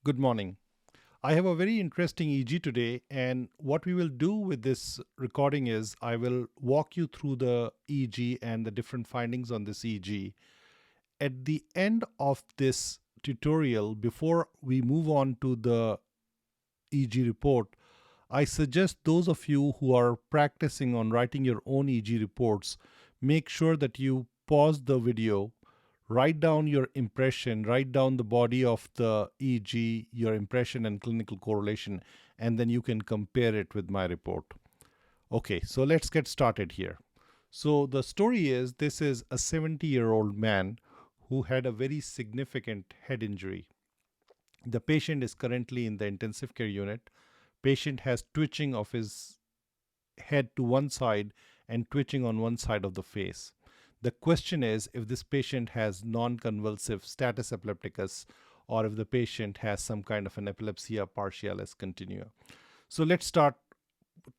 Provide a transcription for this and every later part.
Good morning. I have a very interesting EG today, and what we will do with this recording is I will walk you through the EG and the different findings on this EG. At the end of this tutorial, before we move on to the EG report, I suggest those of you who are practicing on writing your own EG reports, make sure that you pause the video, write down your impression, write down the body of the EG, your impression and clinical correlation, and then you can compare it with my report. Okay, so let's get started here. So the story is this is a 70-year-old man who had a very significant head injury. The patient is currently in the intensive care unit. Patient has twitching of his head to one side and twitching on one side of the face. The question is if this patient has non-convulsive status epilepticus or if the patient has some kind of an epilepsia partialis continua. So let's start.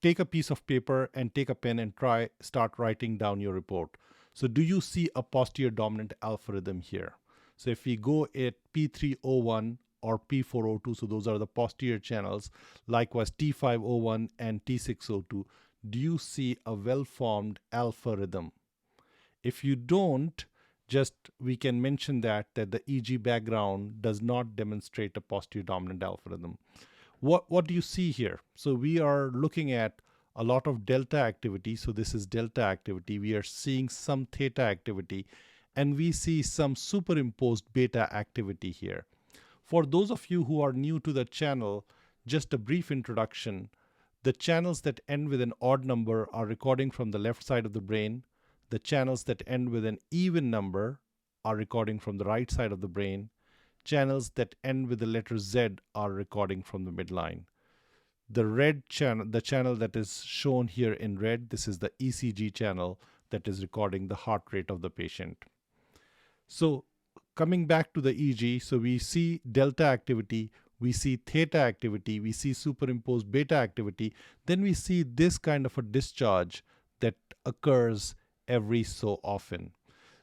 Take a piece of paper and take a pen and start writing down your report. So do you see a posterior dominant alpha rhythm here? So if we go at P301 or P402, so those are the posterior channels, likewise T501 and T602, do you see a well-formed alpha rhythm? If you don't, just we can mention that the EG background does not demonstrate a posterior dominant alpha rhythm. What do you see here? So we are looking at a lot of delta activity. So this is delta activity. We are seeing some theta activity, and we see some superimposed beta activity here. For those of you who are new to the channel, just a brief introduction. The channels that end with an odd number are recording from the left side of the brain. The channels that end with an even number are recording from the right side of the brain. Channels that end with the letter Z are recording from the midline. The red channel, the channel that is shown here in red, this is the ECG channel that is recording the heart rate of the patient. So coming back to the EG, so we see delta activity, we see theta activity, we see superimposed beta activity, then we see this kind of a discharge that occurs every so often.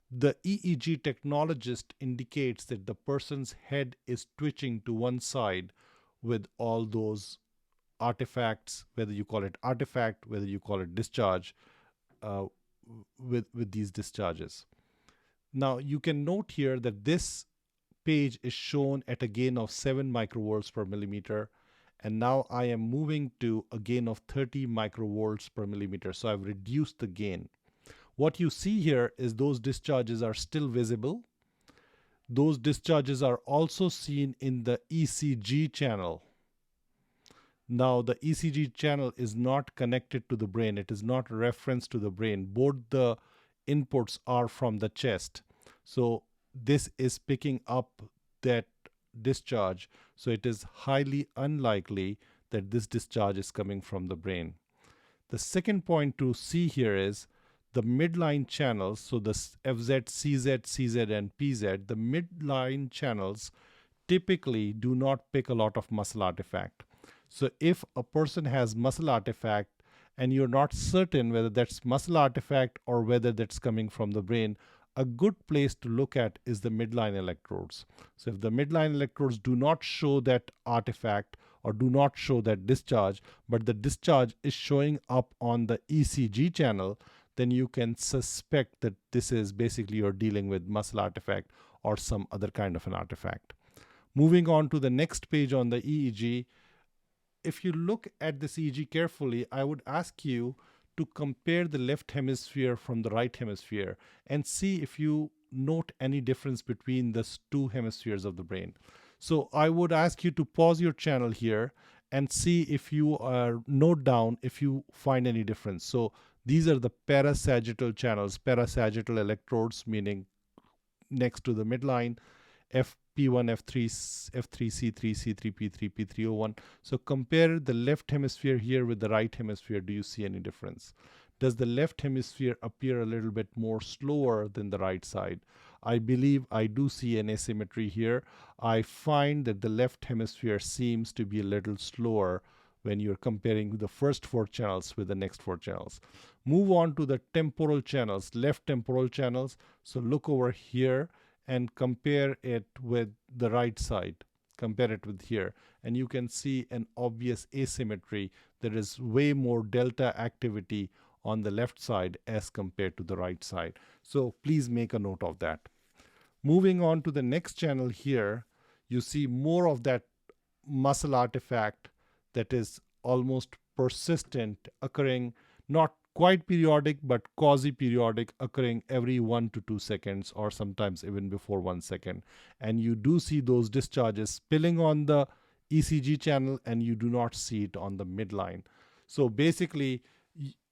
The EEG technologist indicates that the person's head is twitching to one side with all those artifacts, whether you call it artifact, whether you call it discharge, uh, with these discharges. Now you can note here that this page is shown at a gain of 7 microvolts per millimeter, and now I am moving to a gain of 30 microvolts per millimeter. So I've reduced the gain. What you see here is those discharges are still visible. Those discharges are also seen in the ECG channel. Now the ECG channel is not connected to the brain. It is not referenced to the brain. Both the inputs are from the chest. So this is picking up that discharge. So it is highly unlikely that this discharge is coming from the brain. The second point to see here is the midline channels, so the FZ, CZ, CZ, and PZ, the midline channels typically do not pick a lot of muscle artifact. So if a person has muscle artifact and you're not certain whether that's muscle artifact or whether that's coming from the brain, a good place to look at is the midline electrodes. So if the midline electrodes do not show that artifact or do not show that discharge, but the discharge is showing up on the ECG channel, then you can suspect that this is basically you're dealing with muscle artifact or some other kind of an artifact. Moving on to the next page on the EEG, if you look at this EEG carefully, I would ask you to compare the left hemisphere from the right hemisphere and see if you note any difference between the two hemispheres of the brain. So I would ask you to pause your channel here and see if you note down if you find any difference. So these are the parasagittal channels, parasagittal electrodes, meaning next to the midline, FP1, F3, F3, C3, C3, P3, P301. So compare the left hemisphere here with the right hemisphere. Do you see any difference? Does the left hemisphere appear a little bit more slower than the right side? I believe I do see an asymmetry here. I find that the left hemisphere seems to be a little slower when you're comparing the first 4 channels with the next 4 channels. Move on to the temporal channels, left temporal channels. So look over here and compare it with the right side. compare it with here, and you can see an obvious asymmetry. There is way more delta activity on the left side as compared to the right side. So please make a note of that. Moving on to the next channel here, you see more of that muscle artifact that is almost persistent, occurring not quite periodic but quasi-periodic, occurring every 1 to 2 seconds or sometimes even before 1 second. And you do see those discharges spilling on the ECG channel, and you do not see it on the midline. So basically,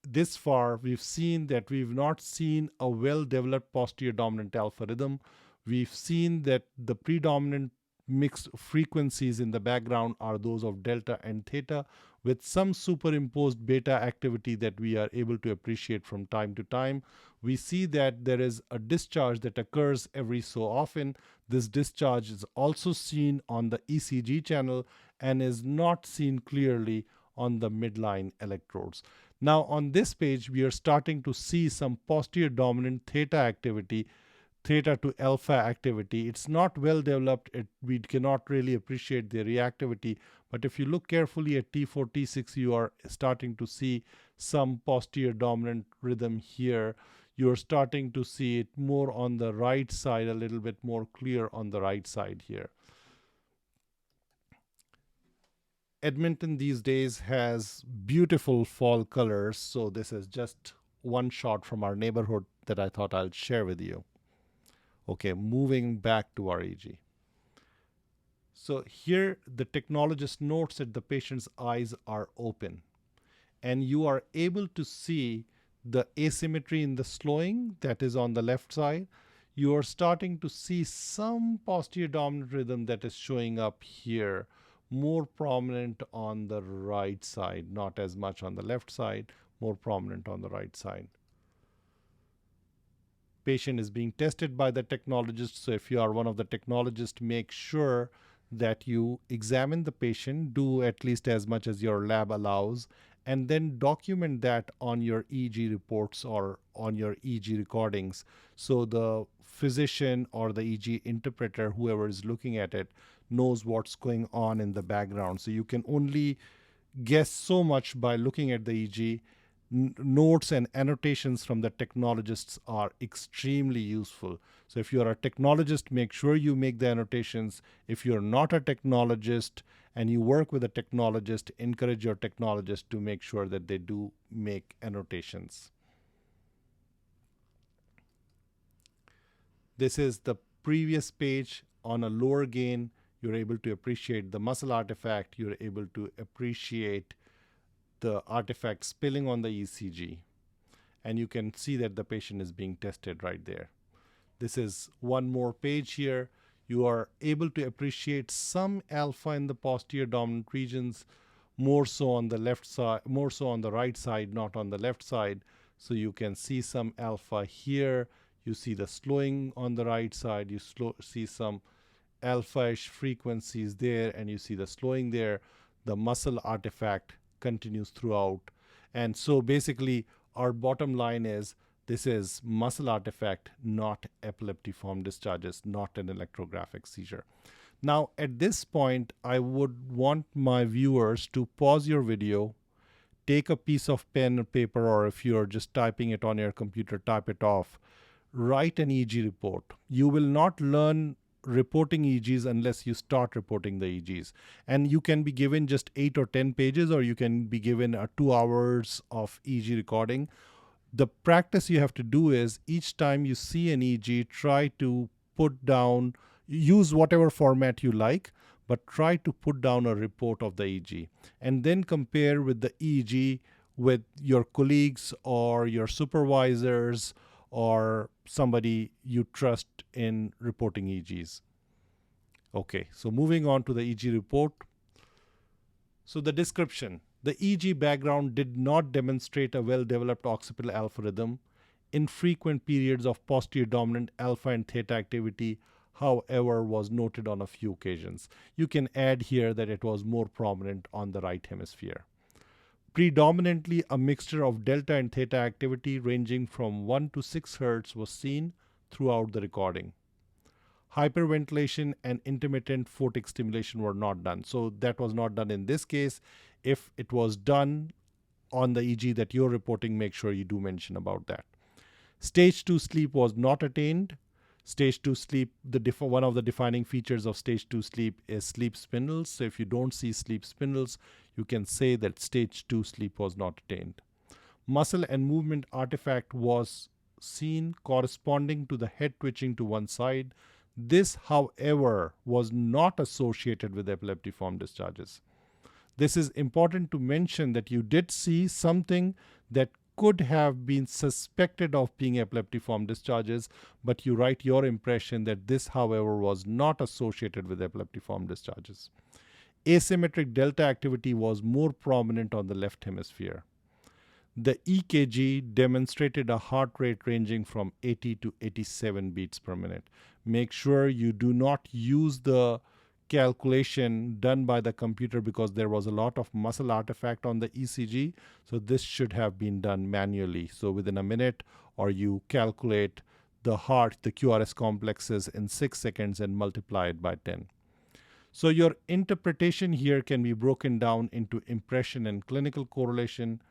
this far we've seen that we've not seen a well-developed posterior dominant alpha rhythm. We've seen that the predominant mixed frequencies in the background are those of delta and theta, with some superimposed beta activity that we are able to appreciate from time to time. We see that there is a discharge that occurs every so often. This discharge is also seen on the ECG channel and is not seen clearly on the midline electrodes. Now on this page, we are starting to see some posterior dominant theta activity, theta to alpha activity. It's not well developed. We cannot really appreciate the reactivity. But if you look carefully at T4, T6, you are starting to see some posterior dominant rhythm here. You're starting to see it more on the right side, a little bit more clear on the right side here. Edmonton these days has beautiful fall colors. So this is just one shot from our neighborhood that I thought I'll share with you. Okay, moving back to our EEG. So here the technologist notes that the patient's eyes are open, and you are able to see the asymmetry in the slowing that is on the left side. You are starting to see some posterior dominant rhythm that is showing up here, more prominent on the right side, not as much on the left side, more prominent on the right side. Patient is being tested by the technologist. So if you are one of the technologists, make sure that you examine the patient, do at least as much as your lab allows, and then document that on your EEG reports or on your EEG recordings. So the physician or the EEG interpreter, whoever is looking at it, knows what's going on in the background. So you can only guess so much by looking at the EEG. Notes and annotations from the technologists are extremely useful. So if you are a technologist, make sure you make the annotations. If you're not a technologist and you work with a technologist, encourage your technologist to make sure that they do make annotations. This is the previous page. On a lower gain, you're able to appreciate the muscle artifact. You're able to appreciate the artifact spilling on the ECG, and you can see that the patient is being tested right there. This is one more page here. You are able to appreciate some alpha in the posterior dominant regions, more so on the left side, more so on the right side, not on the left side. So you can see some alpha here. You see the slowing on the right side. You see some alpha-ish frequencies there, and you see the slowing there. The muscle artifact continues throughout. And so basically our bottom line is this is muscle artifact, not epileptiform discharges, not an electrographic seizure. Now at this point, I would want my viewers to pause your video, take a piece of pen and paper, or if you're just typing it on your computer, type it off, write an EEG report. You will not learn reporting EEGs unless you start reporting the EEGs. And you can be given just 8 or 10 pages, or you can be given 2 hours of EEG recording. The practice you have to do is each time you see an EEG, try to put down, use whatever format you like, but try to put down a report of the EEG and then compare with the EEG with your colleagues or your supervisors or somebody you trust in reporting EEGs. Okay, so moving on to the EEG report. So the description. The EEG background did not demonstrate a well-developed occipital alpha rhythm. Infrequent periods of posterior dominant alpha and theta activity, however, was noted on a few occasions. You can add here that it was more prominent on the right hemisphere. Predominantly a mixture of delta and theta activity ranging from 1 to 6 Hz was seen throughout the recording. Hyperventilation and intermittent photic stimulation were not done. So that was not done in this case. If it was done on the EG that you're reporting, make sure you do mention about that. Stage 2 sleep was not attained. Stage 2 sleep, one of the defining features of stage 2 sleep is sleep spindles. So if you don't see sleep spindles, you can say that stage 2 sleep was not attained. Muscle and movement artifact was seen corresponding to the head twitching to one side. This, however, was not associated with epileptiform discharges. This is important to mention that you did see something that could have been suspected of being epileptiform discharges, but you write your impression that this, however, was not associated with epileptiform discharges. Asymmetric delta activity was more prominent on the left hemisphere. The EKG demonstrated a heart rate ranging from 80 to 87 beats per minute. Make sure you do not use the calculation done by the computer because there was a lot of muscle artifact on the ECG. So this should have been done manually. So within a minute, or you calculate the heart, the QRS complexes in 6 seconds and multiply it by 10. So your interpretation here can be broken down into impression and clinical correlation.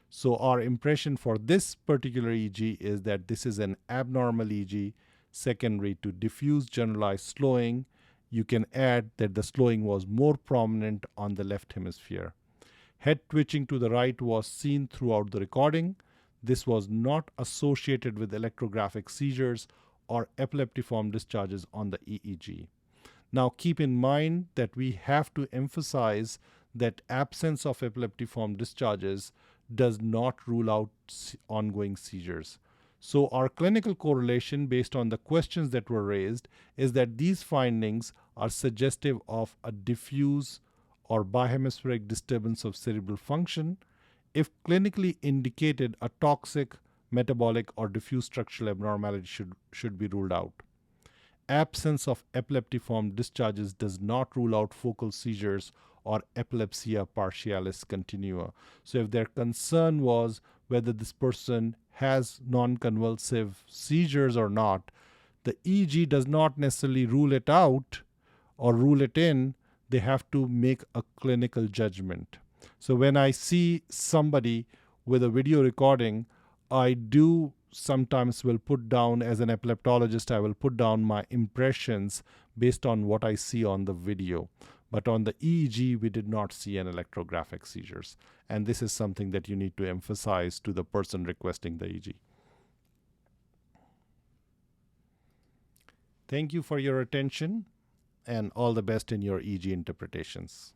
So our impression for this particular EEG is that this is an abnormal EEG secondary to diffuse generalized slowing. You can add that the slowing was more prominent on the left hemisphere. Head twitching to the right was seen throughout the recording. This was not associated with electrographic seizures or epileptiform discharges on the EEG. Now keep in mind that we have to emphasize that absence of epileptiform discharges does not rule out ongoing seizures. So our clinical correlation based on the questions that were raised is that these findings are suggestive of a diffuse or bihemispheric disturbance of cerebral function. If clinically indicated, a toxic, metabolic, or diffuse structural abnormality should be ruled out. Absence of epileptiform discharges does not rule out focal seizures or epilepsia partialis continua. So if their concern was whether this person has non-convulsive seizures or not, the EEG does not necessarily rule it out or rule it in. They have to make a clinical judgment. So when I see somebody with a video recording, I do sometimes will put down, as an epileptologist, I will put down my impressions based on what I see on the video. But on the EEG, we did not see an electrographic seizures. And this is something that you need to emphasize to the person requesting the EEG. Thank you for your attention and all the best in your EEG interpretations.